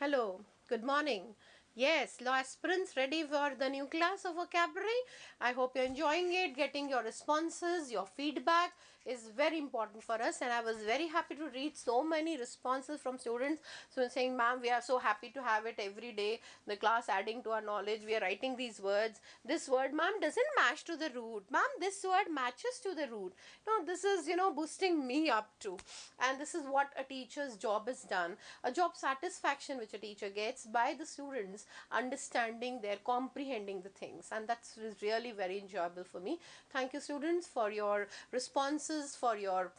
Hello, good morning. Yes, law aspirants ready for the new class of vocabulary. I hope you're enjoying it. Getting your responses, your feedback is very important for us, and I was very happy to read so many responses from students. So saying, "Ma'am, we are so happy to have it every day. The class adding to our knowledge. We are writing these words. This word, ma'am, doesn't match to the root. Ma'am, this word matches to the root. No, this is boosting me up too, and this is what a teacher's job is done. A job satisfaction which a teacher gets by the students understanding their comprehending the things, and that's really very enjoyable for me. Thank you students for your responses, for your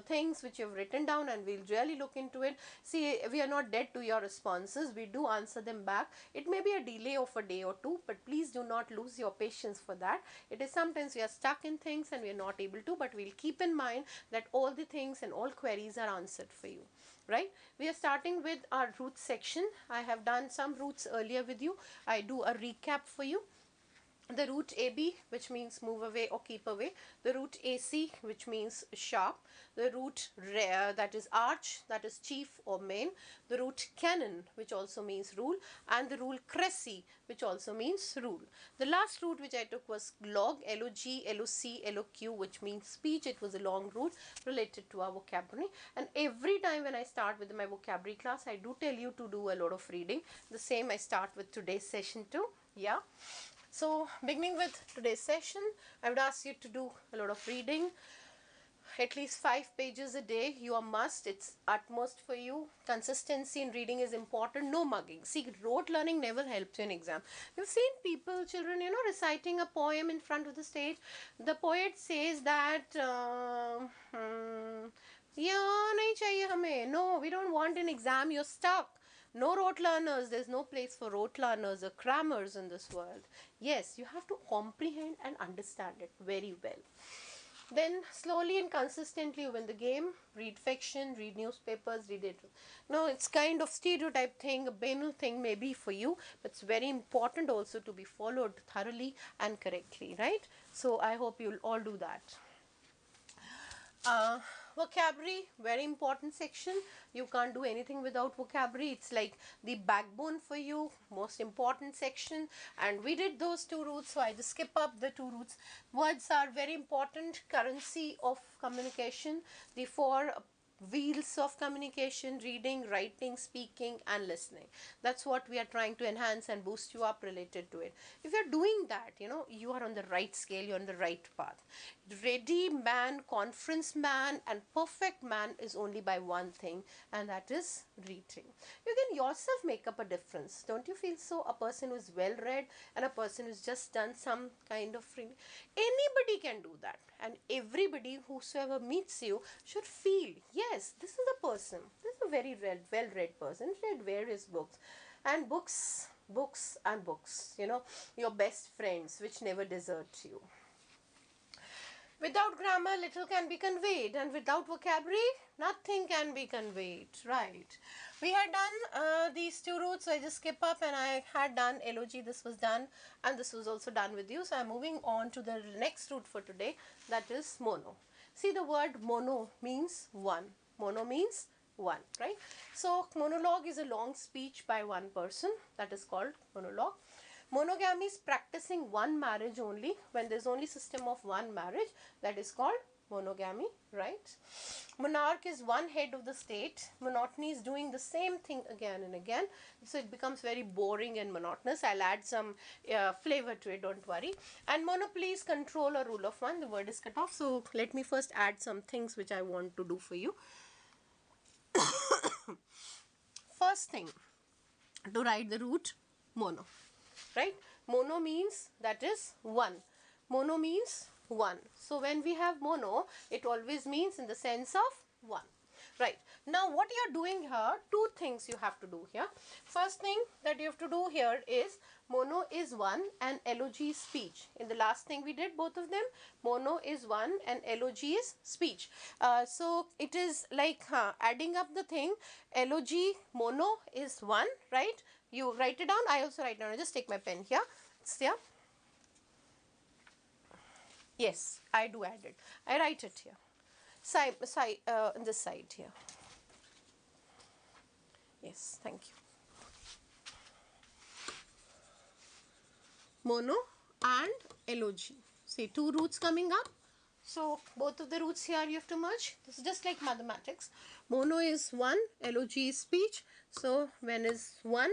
things which you've written down, and we'll really look into it. See, we are not dead to your responses. We do answer them back. It may be a delay of a day or two, but please do not lose your patience for that. It is sometimes we are stuck in things and we are not able to, but we'll keep in mind that all the things and all queries are answered for you. Right, we are starting with our roots section. I have done some roots earlier with you. I do a recap for you. The root AB, which means move away or keep away. The root AC, which means sharp. The root that is arch, that is chief or main. The root canon, which also means rule. And the rule cressy, which also means rule. The last root which I took was log, L-O-G, L-O-C, L-O-Q, which means speech. It was a long root related to our vocabulary. And every time when I start with my vocabulary class, I do tell you to do a lot of reading. The same I start with today's session too. Yeah. So, beginning with today's session, I would ask you to do a lot of reading, at least 5 pages a day. You are must, it's utmost for you. Consistency in reading is important. No mugging. See, rote learning never helps you in exam. You've seen people, children, reciting a poem in front of the stage. The poet says that, yeah, nahi chahiye hame. No, we don't want an exam. You're stuck. No rote learners. There's no place for rote learners or crammers in this world. Yes, you have to comprehend and understand it very well. Then slowly and consistently you win the game. Read fiction, read newspapers, read it. No, it's kind of stereotype thing, a banal thing maybe for you, but it's very important also to be followed thoroughly and correctly, right? So I hope you'll all do that. Vocabulary, very important section. You can't do anything without vocabulary. It's like the backbone for you, most important section. And we did those 2 roots, so I just skip up the 2 roots. Words are very important currency of communication. The 4 wheels of communication: reading, writing, speaking and listening. That's what we are trying to enhance and boost you up related to it. If you're doing that, you are on the right scale, you're on the right path. Ready man, conference man and perfect man is only by one thing, and that is reading. You can yourself make up a difference. Don't you feel so? A person who is well read and a person who's just done some kind of reading, anybody can do that, and everybody whosoever meets you should feel, yes, this is a person, this is a very well read person, read various books, and books and books, your best friends which never desert you. Without grammar, little can be conveyed, and without vocabulary, nothing can be conveyed, right? We had done these 2 roots, so I just skip up, and I had done LOG, this was done, and this was also done with you. So I'm moving on to the next root for today, that is mono. See, the word mono means one. Mono means one, right? So monologue is a long speech by one person, that is called monologue. Monogamy is practicing one marriage only. When there's only system of one marriage, that is called monogamy, right? Monarch is one head of the state. Monotony is doing the same thing again and again, so it becomes very boring and monotonous. I'll add some flavor to it, don't worry. And monopoly is control or rule of one. The word is cut off, so let me first add some things which I want to do for you. First thing, to write the root mono, right? Mono means that is one. Mono means one. So when we have mono, it always means in the sense of one. Right. Now what you are doing here, 2 things you have to do here. First thing that you have to do here is mono is one and LOG is speech. In the last thing we did, both of them, mono is one and LOG is speech. So it is like adding up the thing. LOG mono is one, right? You write it down. I also write down. I just take my pen here. It's here. Yes, I do add it. I write it here. On this side here. Yes, thank you. Mono and LOG. See, two roots coming up. So both of the roots here you have to merge. This is just like mathematics. Mono is 1, LOG is speech. So when is 1,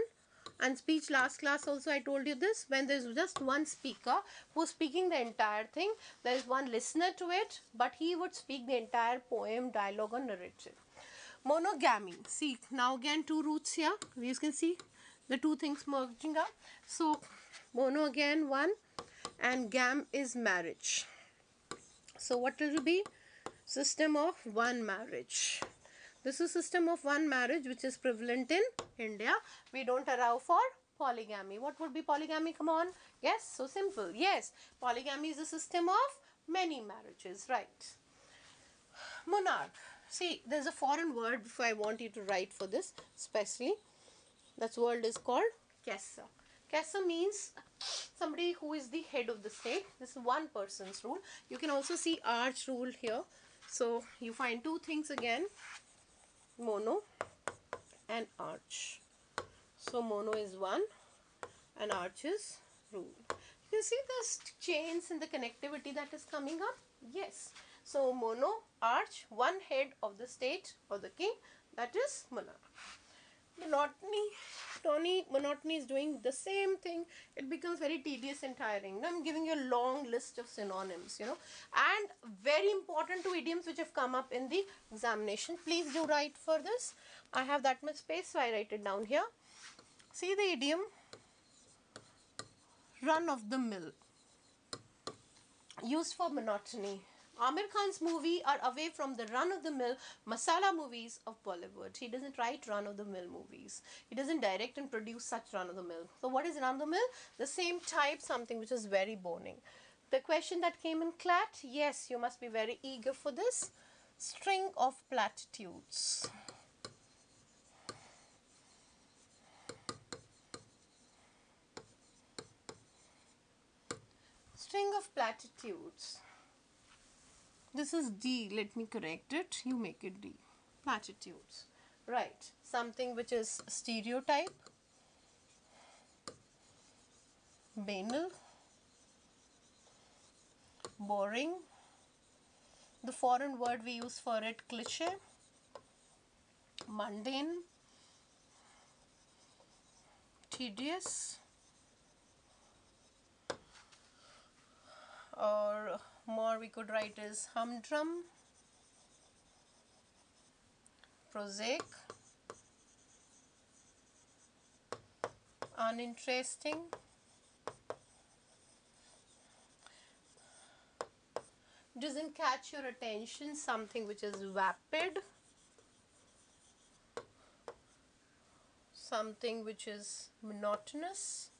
and speech, last class also I told you this, when there is just one speaker who is speaking the entire thing, there is one listener to it, but he would speak the entire poem, dialogue or narrative. Monogamy. See, now again two roots here. You can see the two things merging up. So mono again 1 and gam is marriage. So what will it be? System of one marriage. This is system of one marriage which is prevalent in India. We don't allow for polygamy. What would be polygamy? Come on. Yes, so simple. Yes, polygamy is a system of many marriages, right? Monarch. See, there's a foreign word before I want you to write for this, especially. That word is called Kessa. Kessa means somebody who is the head of the state. This is one person's rule. You can also see arch rule here. So you find two things again, mono and arch. So mono is 1 and arch is rule. You can see the chains and the connectivity that is coming up. Yes. So mono, arch, one head of the state or the king, that is monarch. Monotony is doing the same thing. It becomes very tedious and tiring. Now I'm giving you a long list of synonyms, and very important two idioms which have come up in the examination. Please do write for this. I have that much space, so I write it down here. See the idiom, run of the mill, used for monotony. Amir Khan's movie are away from the run-of-the-mill masala movies of Bollywood. He doesn't write run-of-the-mill movies. He doesn't direct and produce such run-of-the-mill. So what is run-of-the-mill? The same type, something which is very boring. The question that came in CLAT, yes, you must be very eager for this. String of platitudes. String of platitudes. This is D, let me correct it, you make it D. Platitudes, right, something which is stereotype, banal, boring, the foreign word we use for it, cliche, mundane, tedious, or more we could write is humdrum, prosaic, uninteresting, doesn't catch your attention, something which is vapid, something which is monotonous.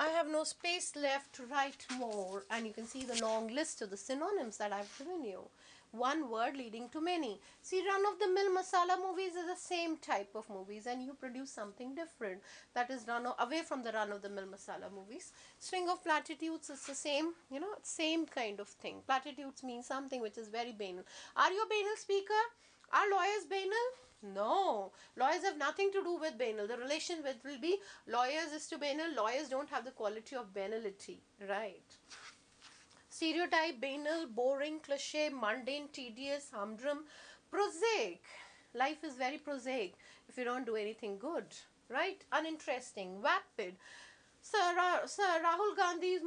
I have no space left to write more, and you can see the long list of the synonyms that I've given you. One word leading to many. See, run-of-the-mill masala movies is the same type of movies, and you produce something different that is away from the run-of-the-mill masala movies. String of platitudes is the same, same kind of thing. Platitudes mean something which is very banal. Are you a banal speaker? Are lawyers banal? No, lawyers have nothing to do with banal. The relation with will be lawyers is to banal. Lawyers don't have the quality of banality, right? Stereotype, banal, boring, cliche, mundane, tedious, humdrum, prosaic. Life is very prosaic if you don't do anything good, right? Uninteresting, vapid. Sir Rahul Gandhi's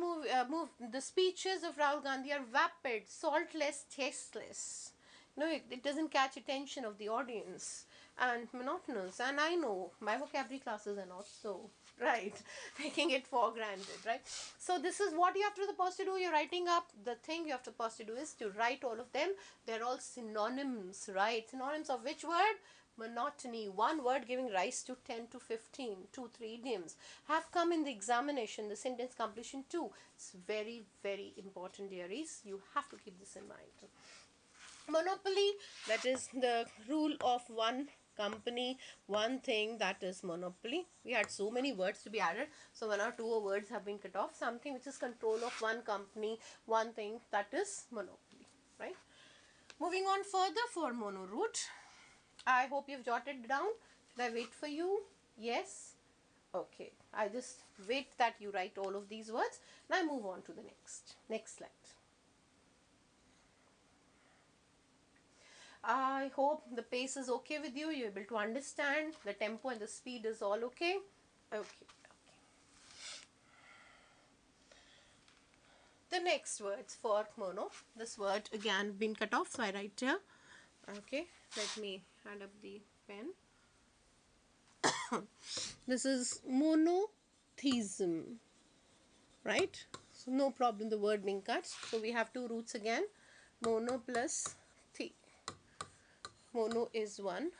the speeches of Rahul Gandhi are vapid, saltless, tasteless. It doesn't catch attention of the audience, and monotonous. And I know my vocabulary classes are not so, right, taking it for granted, right? So this is what you have to supposed to do. You're writing up the thing you have to supposed to do is to write all of them. They're all synonyms, right? Synonyms of which word? Monotony. One word giving rise to 10 to 15, 2-3 idioms have come in the examination. The sentence completion too. It's very, very important, dearies. You have to keep this in mind. Monopoly, that is the rule of one company, one thing, that is monopoly. We had so many words to be added, so 1 or 2 words have been cut off. Something which is control of one company, one thing, that is monopoly, right? Moving on further for mono root. I hope you've jotted down. Should I wait for you? Yes. Okay, I just wait that you write all of these words. Now I move on to the next slide. I hope the pace is okay with you. You're able to understand the tempo and the speed is all okay. Okay. The next words for mono. This word again been cut off, so I write here. Okay, let me hand up the pen. This is monotheism, right? So no problem the word being cut. So we have two roots again. Mono plus the. Mono is one,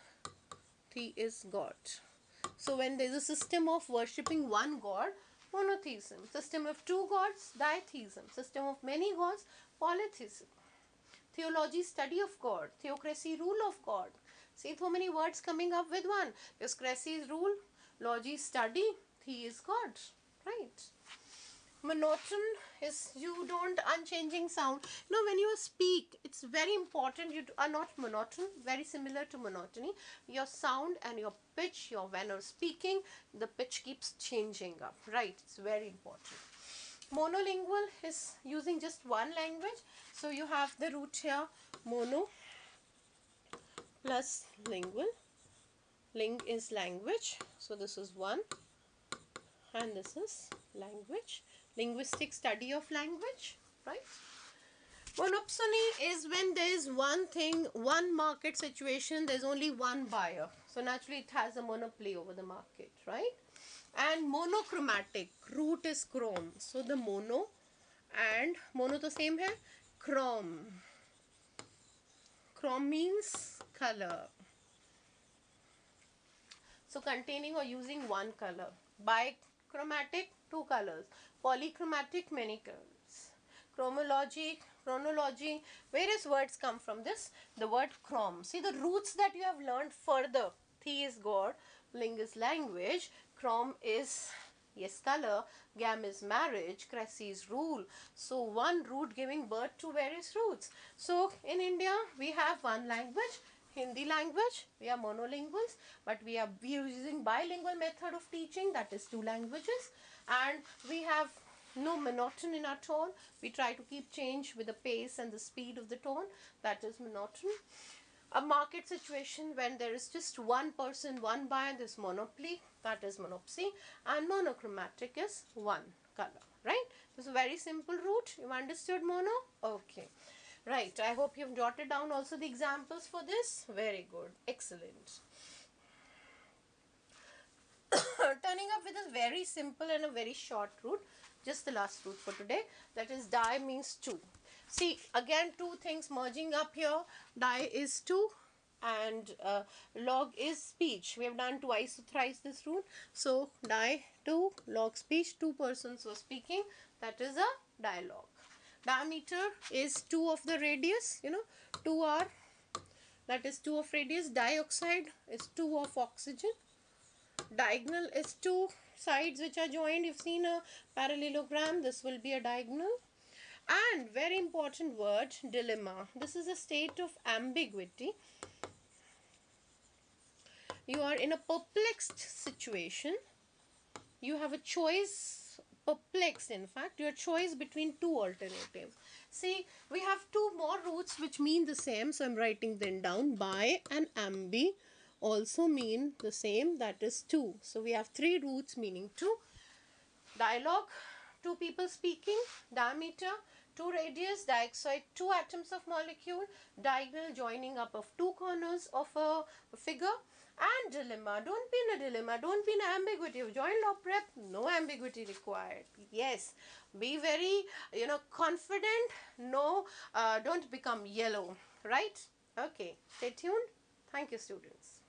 the is God. So when there is a system of worshipping one God, monotheism. System of two gods, ditheism. System of many gods, polytheism. Theology, study of God. Theocracy, rule of God. See so many words coming up with one. Theocracy is rule, logy study, the is God. Right. Monotone is you don't unchanging sound. You know when you speak, it's very important you are not monotone. Very similar to monotony. Your sound and your pitch, when you're speaking, the pitch keeps changing up. Right. It's very important. Monolingual is using just one language. So you have the root here, mono plus lingual. Ling is language. So this is one and this is language. Linguistic study of language, right? Monopsony is when there is one thing, one market situation, there's only one buyer. So naturally it has a monopoly over the market, right? And monochromatic, root is chrome. So the mono and mono the same hai, chrome. Chrome means color. So containing or using one color. Bichromatic, two colors. Polychromatic, many colors. Chronology, various words come from this. The word chrome. See the roots that you have learned further. The is God, ling is language, chrome is yes color, gam is marriage, cressy is rule. So one root giving birth to various roots. So in India we have one language, Hindi language. We are monolinguals, but we are using bilingual method of teaching, that is two languages, and we have no monotony in our tone. We try to keep change with the pace and the speed of the tone, that is monotony. A market situation when there is just one person, one buyer, this monopoly, that is monopsy, and monochromatic is one color, right? This is a very simple root. You understood mono? Okay. Right, I hope you've jotted down also the examples for this. Very good, excellent. Turning up with a very simple and a very short root, just the last root for today, that is di means two. See, again two things merging up here. Di is two and log is speech. We have done twice or thrice this root. So, di, two, log speech, two persons were speaking, that is a dialogue. Diameter is 2 of the radius, 2r, that is 2 of radius. Dioxide is 2 of oxygen. Diagonal is 2 sides which are joined. You've seen a parallelogram, this will be a diagonal. And very important word, dilemma. This is a state of ambiguity. You are in a perplexed situation. You have a choice, perplexed in fact, your choice between two alternatives. See, we have two more roots which mean the same, so I'm writing them down. Bi and ambi also mean the same, that is two. So we have three roots meaning two. Dialogue, two people speaking. Diameter, two radius. Dioxide, two atoms of molecule. Diagonal, joining up of two corners of a figure. And dilemma, don't be in a dilemma, don't be in ambiguity. You've joined law prep, no ambiguity required. Yes, be very confident. No, don't become yellow, right? Okay, stay tuned. Thank you, students.